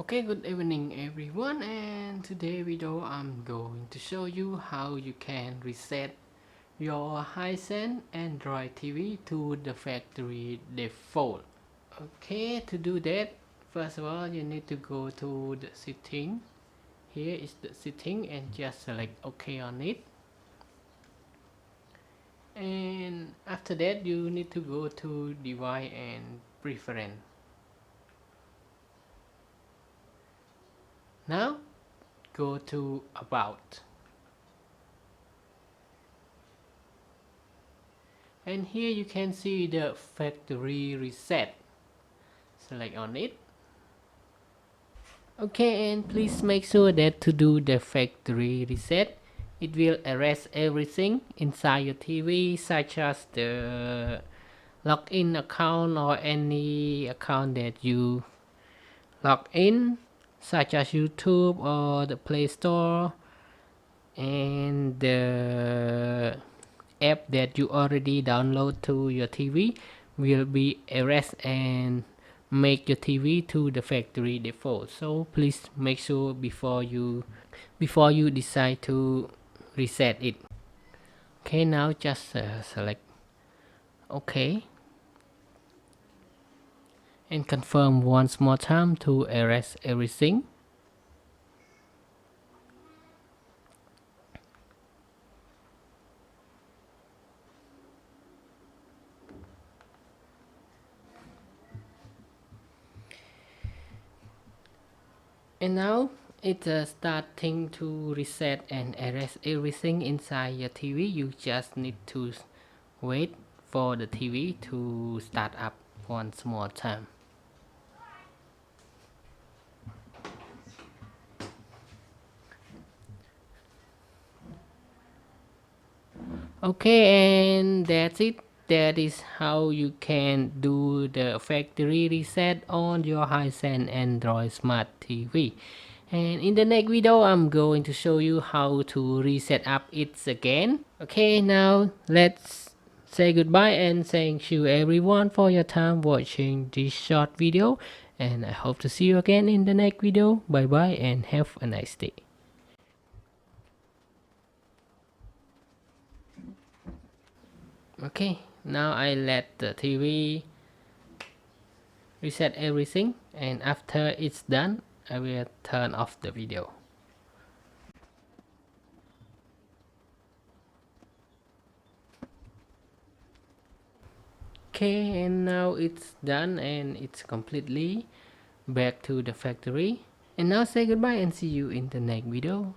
Okay, good evening everyone, and today video I'm going to show you how you can reset your Hisense Android TV to the factory default. Okay, to do that, first of all you need to go to the setting. Here is the setting and just select OK on it. And after that you need to go to device and preference. Now go to about. And here you can see the factory reset. Select on it. Okay, and please make sure that to do the factory reset, it will erase everything inside your TV, such as the login account or any account that you log in, such as YouTube or the Play Store, and the app that you already download to your TV will be erased and make your TV to the factory default. So please make sure before you decide to reset it. Okay, now just select OK and confirm once more time to erase everything. And now it's starting to reset and erase everything inside your TV. You just need to wait for the TV to start up once more time. Okay, and that's it. That is how you can do the factory reset on your Hisense Android Smart TV. And in the next video I'm going to show you how to reset up it again. Okay, now let's say goodbye and thank you everyone for your time watching this short video, and I hope to see you again in the next video. Bye bye and have a nice day. Okay, now I let the TV reset everything, and after it's done I will turn off the video. Okay, and now it's done and it's completely back to the factory. And now say goodbye and see you in the next video.